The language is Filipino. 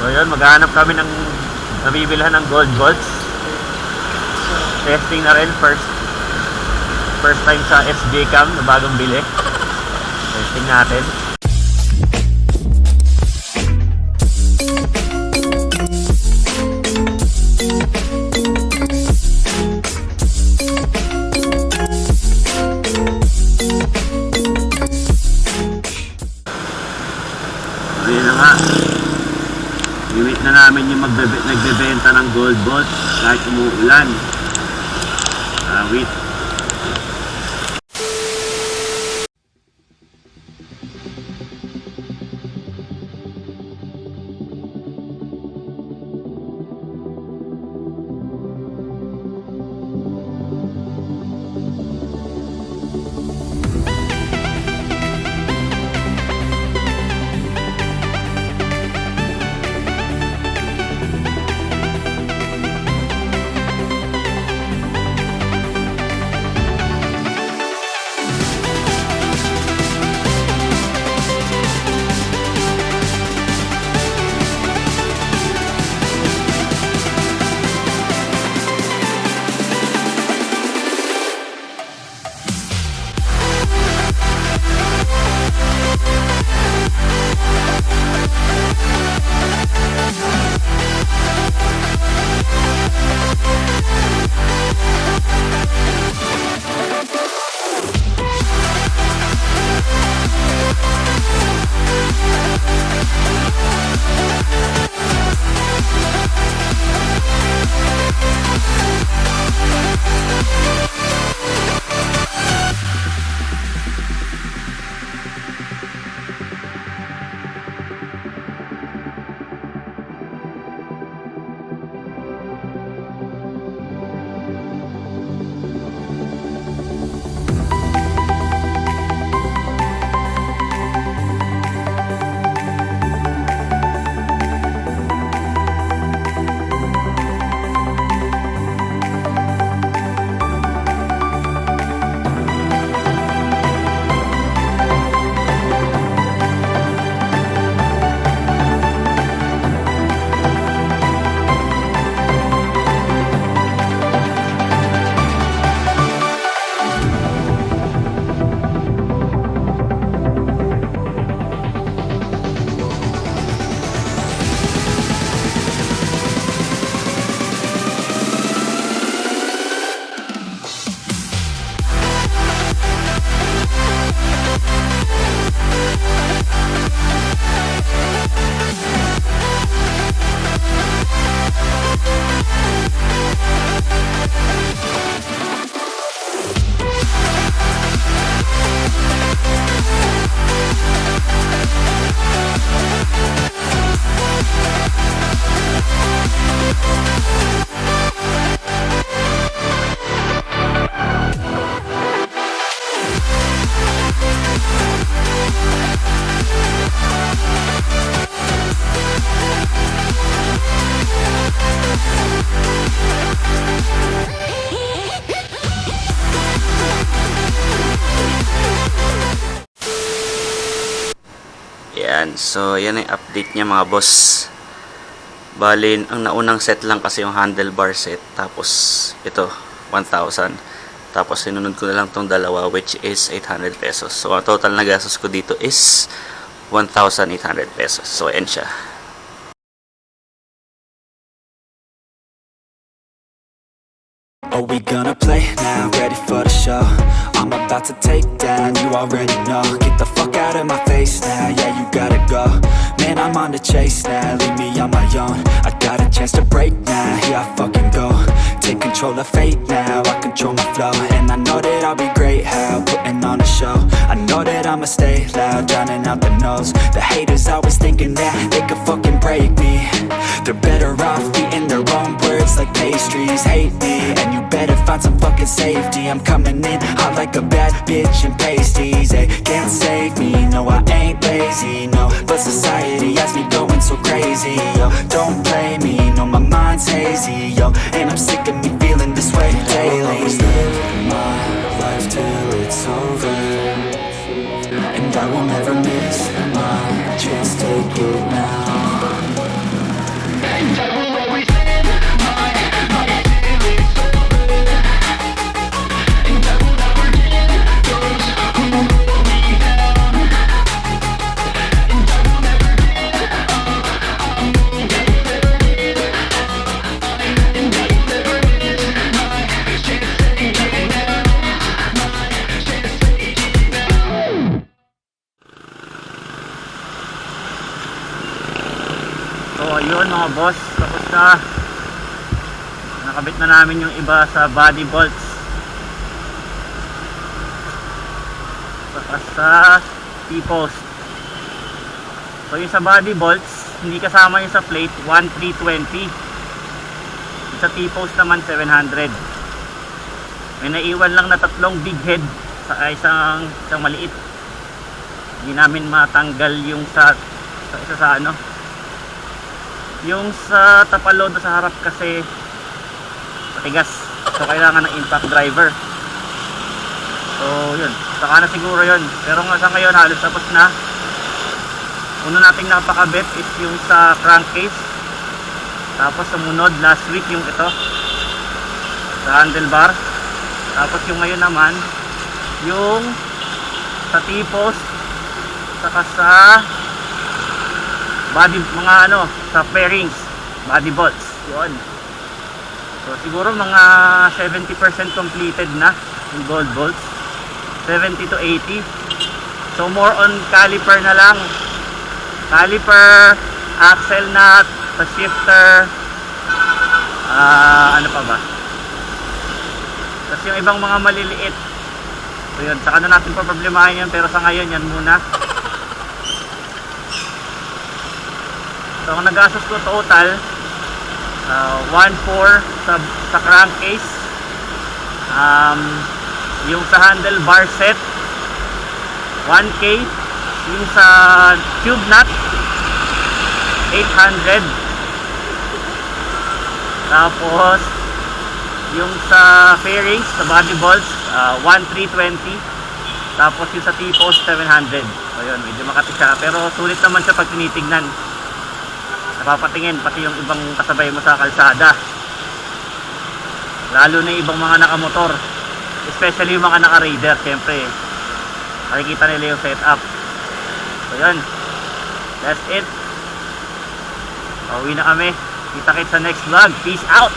So yun, maghahanap kami ng nabibilhan ng gold bolts. Testing na rin, first time sa SJ Cam na bagong bili. Testing natin. Ayun na nga, limit na namin yung nagbebenta ng gold bolts kahit umuulan. Wait. Yan, so yan ang update niya mga boss. Bali, ang naunang set lang kasi yung handlebar set. Tapos ito, 1,000. Tapos sinunod ko na lang tong dalawa, which is 800 pesos. So ang total na gastos ko dito is 1,800 pesos. So ayan siya. Are we gonna play now? Ready for the show? I'm about to take down, you already know. Get the fuck out of my face now, yeah, you gotta go. Man, I'm on the chase now, leave me on my own. I got a chance to break now, here I fucking go. Take control of fate now, I control my flow. And I know that I'll be great, how, putting on a show. I know that I'ma stay loud, drowning out the noise. The haters always thinking that they could fucking break me. They're better off eating their own words like pastries. Hate me, and you better find some fucking safety. I'm coming in hot like a bad bitch in pasties. They can't save me, no I ain't lazy, no. But society has me going so crazy, yo. Don't play me, no my mind's hazy, yo. And I'm sick of me feeling this way daily. I'll always live my life till it's over, and I will never miss my chance, take it now. ayun mga boss, tapos na. Nakabit na namin yung iba sa body bolts. Saka sa T-post. So yung sa body bolts, hindi kasama yung sa plate, 1,320. Yung sa T-post naman, 700. May naiwan lang na tatlong big head sa isang maliit. Hindi namin matanggal yung sa isa sa ano. Yung sa tapaload sa harap kasi matigas. So kailangan ng impact driver. So yun, saka na siguro yun. Pero nga sa ngayon halos tapos na. Una nating napakabit is yung sa crankcase. Tapos sumunod last week yung ito sa handlebar. Tapos yung ngayon naman yung sa T-post, saka sa body, mga ano, sa fairings, body bolts, yun. So siguro mga 70% completed na yung gold bolts, 70 to 80. So more on caliper na lang, caliper, axle nut, sa shifter, ano pa ba, kasi yung ibang mga maliliit. So yun, saka na natin problemahin yan, pero sa ngayon yan muna. So ang nagastos ko total 1,400 sa crankcase, yung sa handlebar set 1K, yung sa tube nut 800, tapos yung sa fairings, sa body bolts 1,320, tapos yung sa T-post 700. So yun, medyo makati siya, pero sulit naman siya pag tinitignan. Napapatingin pati yung ibang kasabay mo sa kalsada, lalo na yung ibang mga nakamotor, especially yung mga naka-raider. Siyempre makikita nila yung setup. So yun, that's it. Pauwi na kami. Kita-kits sa next vlog. Peace out.